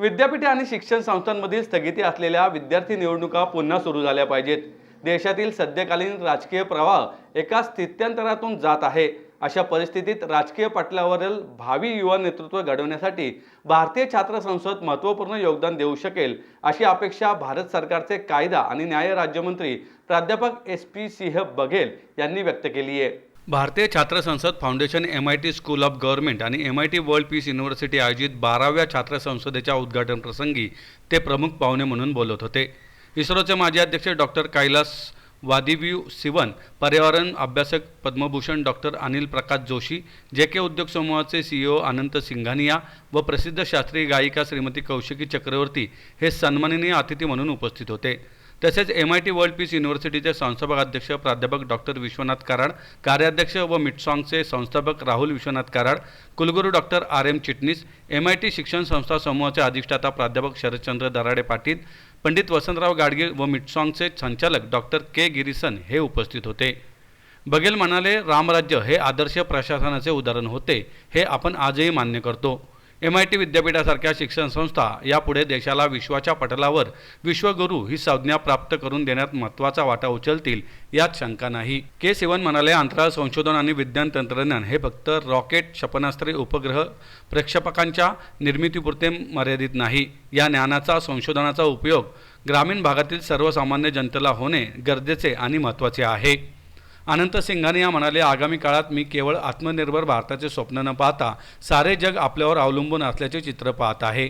विद्यापीठे आणि शिक्षण संस्थांमधील स्थगिती असलेल्या विद्यार्थी निवडणुका पुन्हा सुरू झाल्या पाहिजेत। देशातील सध्याकालीन राजकीय प्रवाह एका स्थित्यंतरातून जात आहे। अशा परिस्थितीत राजकीय पटलावरील भावी युवा नेतृत्व घडवण्यासाठी भारतीय छात्र संसद महत्त्वपूर्ण योगदान देऊ शकेल, अशी अपेक्षा भारत सरकारचे कायदा आणि न्याय राज्यमंत्री प्राध्यापक SP सिंह बघेल यांनी व्यक्त केली आहे। भारतीय छात्र संसद foundation, MIT school of government आणि MIT वर्ल्ड पीस युनिव्हर्सिटी आयोजित 12व्या छात्र संसदेच्या उद्घाटन प्रसंगी ते प्रमुख पाहुणे म्हणून बोलत होते। इस्रोचे माजी अध्यक्ष डॉक्टर कैलास वादिव्यू-सिवन, पर्यावरण अभ्यासक पद्मभूषण डॉक्टर अनिल प्रकाश जोशी, JK उद्योग समूहाचे CEO अनंत सिंघानिया व प्रसिद्ध शास्त्रीय गायिका श्रीमती कौशिकी चक्रवर्ती हे सन्माननीय अतिथी म्हणून उपस्थित होते। तसेच MIT वर्ल्ड पीस युनिव्हर्सिटीचे संस्थापक अध्यक्ष प्राध्यापक डॉक्टर विश्वनाथ कराड, कार्याध्यक्ष व मिटसॉंगचे संस्थापक राहुल विश्वनाथ कराड, कुलगुरू डॉक्टर RM चिटणीस, MIT शिक्षण संस्था समूहाचे अधिष्ठाता प्राध्यापक शरदचंद्र दराडे पाटील, पंडित वसंतराव गाडगे व मिटसॉंगचे संचालक डॉक्टर K गिरीसन हे उपस्थित होते। बघेल म्हणाले, रामराज्य हे आदर्श प्रशासनाचे उदाहरण होते, हे आपण आजही मान्य करतो। MIT विद्यापीठासारख्या शिक्षण संस्था यापुढे देशाला विश्वाच्या पटलावर विश्वगुरू ही संज्ञा प्राप्त करून देण्यात महत्त्वाचा वाटा उचलतील, यात शंका नाही। K सिवन म्हणाले, अंतराळ संशोधन आणि विज्ञान तंत्रज्ञान हे फक्त रॉकेट, क्षेपणास्त्रे, उपग्रह प्रक्षेपकांच्या निर्मितीपुरते मर्यादित नाही। या ज्ञानाचा, संशोधनाचा उपयोग ग्रामीण भागातील सर्वसामान्य जनतेला होणे गरजेचे आणि महत्त्वाचे आहे। अनंत सिंघानिया म्हणाले, आगामी काळात मी केवळ आत्मनिर्भर भारताचे स्वप्न न पाहता सारे जग आपल्यावर अवलंबून असल्याचे चित्र पाहत आहे।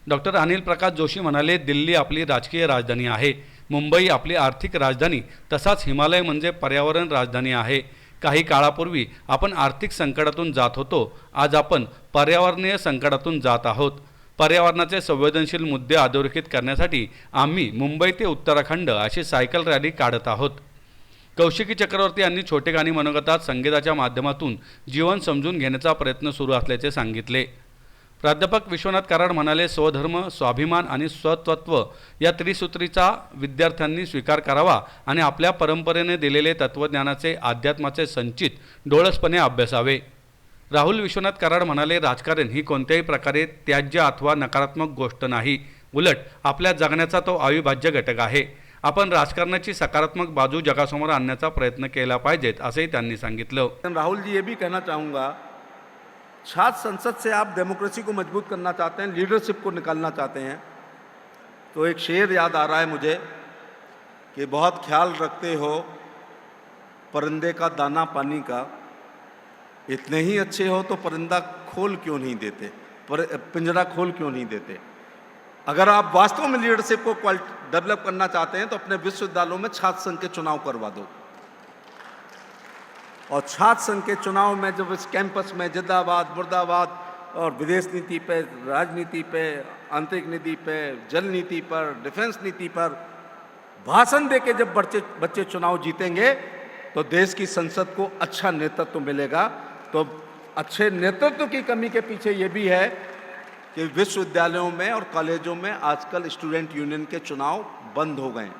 डॉक्टर अनिल प्रकाश जोशी म्हणाले, दिल्ली आपली राजकीय राजधानी आहे, मुंबई आपली आर्थिक राजधानी, तसाच हिमालय म्हणजे पर्यावरण राजधानी आहे। काही काळापूर्वी आपण आर्थिक संकटातून जात होतो, आज आपण पर्यावरणीय संकटातून जात आहोत। पर्यावरणाचे संवेदनशील मुद्दे अधोरेखित करण्यासाठी आम्ही मुंबई ते उत्तराखंड अशी सायकल रॅली काढत आहोत। कौशिकी चक्रवर्ती यांनी छोटे गाणी मनोगतात संगीताच्या माध्यमातून जीवन समजून घेण्याचा प्रयत्न सुरू असल्याचे सांगितले। प्राध्यापक विश्वनाथ कराड म्हणाले, स्वधर्म, स्वाभिमान आणि स्वतत्व या त्रिसूत्रीचा विद्यार्थ्यांनी स्वीकार करावा आणि आपल्या परंपरेने दिलेले तत्त्वज्ञानाचे, अध्यात्माचे संचित डोळसपणे अभ्यासावे। राहुल विश्वनाथ कराड म्हणाले, राजकारण ही कोणत्याही प्रकारे त्याज्य अथवा नकारात्मक गोष्ट नाही, उलट आपल्या जगण्याचा तो अविभाज्य घटक आहे। आपण राजकारणाची सकारात्मक बाजू जगासमोर आणण्याचा प्रयत्न केला पाहिजेत, असेही त्यांनी सांगितलं। राहुल जी, ये भी कहना चाहूँगा, छात्र संसद से आप डेमोक्रेसी को मजबूत करना चाहते हैं, लीडरशिप को निकालना चाहते हैं, तो एक शेर याद आ रहा है मुझे कि बहुत ख्याल रखते हो परिंदे का दाना पानी का, इतने ही अच्छे हो तो परिंदा खोल क्यों नहीं देते, पिंजरा खोल क्यों नहीं देते। अगर आप वास्तव में लीडरशिप को डेवलप करना चाहते हैं तो अपने विश्वविद्यालयों में छात्र संघ के चुनाव करवा दो, और छात्र संघ के चुनाव में जब इस कैंपस में जिंदाबाद, मुर्दाबाद और विदेश नीति पे, राजनीति पे, आंतरिक नीति पे, जल नीति पर, डिफेंस नीति पर भाषण देके जब बच्चे चुनाव जीतेंगे तो देश की संसद को अच्छा नेतृत्व मिलेगा। तो अच्छे नेतृत्व की कमी के पीछे ये भी है कि विश्वविद्यालयों में और कॉलेजों में आजकल स्टूडेंट यूनियन के चुनाव बंद हो गए।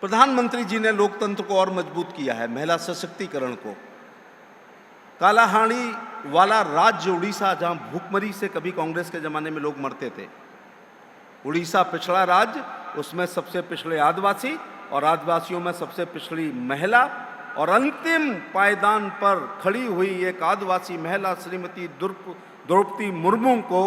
प्रधानमंत्री जी ने लोकतंत्र को और मजबूत किया है, महिला सशक्तिकरण को। कालाहांडी वाला राज्य उड़ीसा, जहां भूखमरी से कभी कांग्रेस के ज़माने में लोग मरते थे, उड़ीसा पिछड़ा राज्य, उसमें सबसे पिछड़े आदिवासी और आदिवासियों में सबसे पिछड़ी महिला, और अंतिम पायदान पर खड़ी हुई एक आदिवासी महिला श्रीमती द्रौपदी मुर्मू को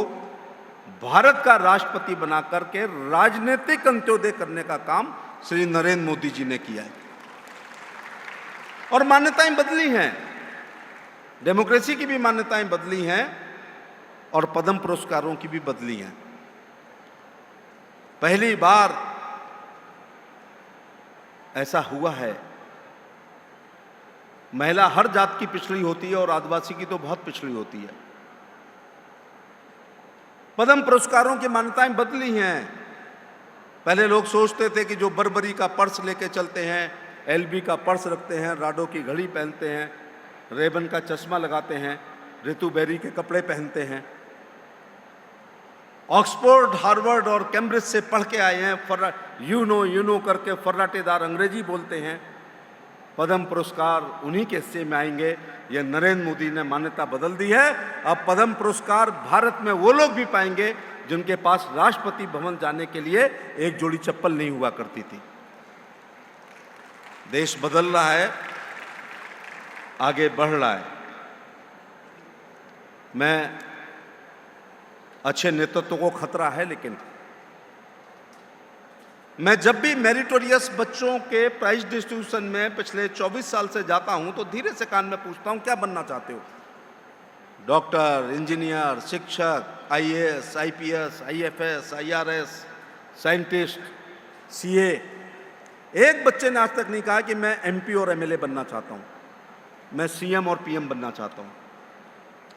भारत का राष्ट्रपति बना करके राजनीतिक अंत्योदय करने का काम श्री नरेंद्र मोदी जी ने किया है। और मान्यताएं बदली हैं, डेमोक्रेसी की भी मान्यताएं बदली हैं और पद्म पुरस्कारों की भी बदली हैं। पहली बार ऐसा हुआ है, महिला हर जात की पिछड़ी होती है और आदिवासी की तो बहुत पिछड़ी होती है। पद्म पुरस्कारों की मान्यताएं बदली हैं। पहले लोग सोचते थे कि जो बर्बरी का पर्स लेके चलते हैं, LV का पर्स रखते हैं, राडो की घड़ी पहनते हैं, रेबन का चश्मा लगाते हैं, ऋतु बेरी के कपड़े पहनते हैं, ऑक्सफोर्ड, हार्वर्ड और कैम्ब्रिज से पढ़ के आए हैं, यू नो करके फर्राटेदार अंग्रेजी बोलते हैं, पद्म पुरस्कार उन्हीं के हिस्से में आएंगे। ये नरेंद्र मोदी ने मान्यता बदल दी है। अब पद्म पुरस्कार भारत में वो लोग भी पाएंगे जिनके पास राष्ट्रपति भवन जाने के लिए एक जोड़ी चप्पल नहीं हुआ करती थी। देश बदल रहा है, आगे बढ़ रहा है। मैं अच्छे नेतृत्व को खतरा है, लेकिन मैं जब भी मेरिटोरियस बच्चों के प्राइज डिस्ट्रीब्यूशन में पिछले 24 साल से जाता हूं तो धीरे से कान में पूछता हूं, क्या बनना चाहते हो? डॉक्टर, इंजीनियर, शिक्षक, IAS, IPS, IFS, IRS, scientist, CA. एक बच्चे ने आज तक नहीं कहा कि मैं एमपी और एमएलए बनना चाहता हूं, मैं सीएम और पीएम बनना चाहता हूं।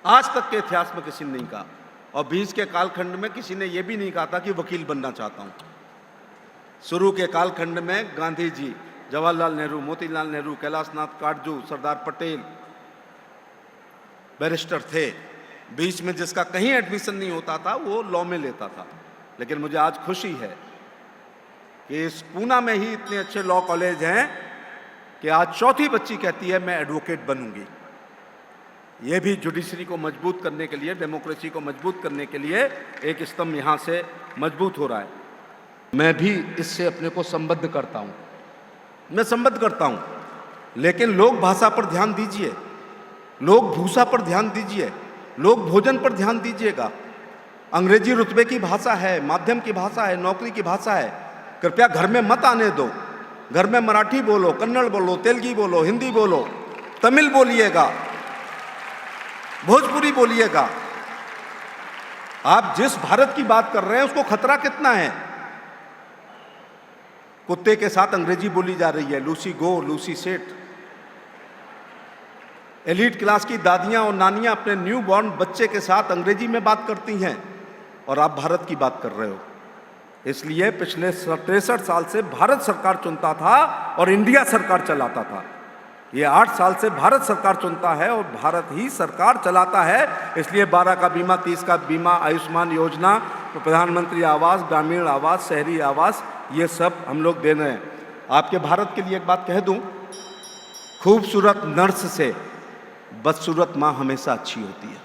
आज तक के इतिहास में किसी ने नहीं कहा। और 20 के कालखंड में किसी ने यह भी नहीं कहा था कि वकील बनना चाहता हूं। शुरू के कालखंड में गांधी जी, जवाहरलाल नेहरू, मोतीलाल नेहरू, कैलाशनाथ काटजू, सरदार पटेल बैरिस्टर थे। बीच में जिसका कहीं एडमिशन नहीं होता था वो लॉ में लेता था। लेकिन मुझे आज खुशी है कि इस पूना में ही इतने अच्छे लॉ कॉलेज हैं कि आज चौथी बच्ची कहती है मैं एडवोकेट बनूंगी। ये भी जुडिशरी को मजबूत करने के लिए, डेमोक्रेसी को मजबूत करने के लिए एक स्तंभ यहाँ से मजबूत हो रहा है। मैं भी इससे अपने को संबद्ध करता हूँ, मैं संबद्ध करता हूँ। लेकिन लोक भाषा पर ध्यान दीजिए, लोक भूषा पर ध्यान दीजिए, लोक भोजन पर ध्यान दीजिएगा। अंग्रेजी रुतबे की भाषा है, माध्यम की भाषा है, नौकरी की भाषा है। कृपया घर में मत आने दो। घर में मराठी बोलो, कन्नड़ बोलो, तेलुगु बोलो, हिंदी बोलो, तमिल बोलिएगा, भोजपुरी बोलिएगा। आप जिस भारत की बात कर रहे हैं उसको खतरा कितना है? कुत्ते के साथ अंग्रेजी बोली जा रही है, लूसी गो, लूसी सेट। एलीट क्लास की दादियां और नानियां अपने न्यू बॉर्न बच्चे के साथ अंग्रेजी में बात करती हैं और आप भारत की बात कर रहे हो। इसलिए पिछले 63 साल से भारत सरकार चुनता था और इंडिया सरकार चलाता था। ये 8 साल से भारत सरकार चुनता है और भारत ही सरकार चलाता है। इसलिए 12 का बीमा, 30 का बीमा, आयुष्मान योजना, प्रधानमंत्री आवास, ग्रामीण आवास, शहरी आवास, ये सब हम लोग दे रहे हैं। आपके भारत के लिए एक बात कह दूं, खूबसूरत नर्स से बदसूरत माँ हमेशा अच्छी होती है।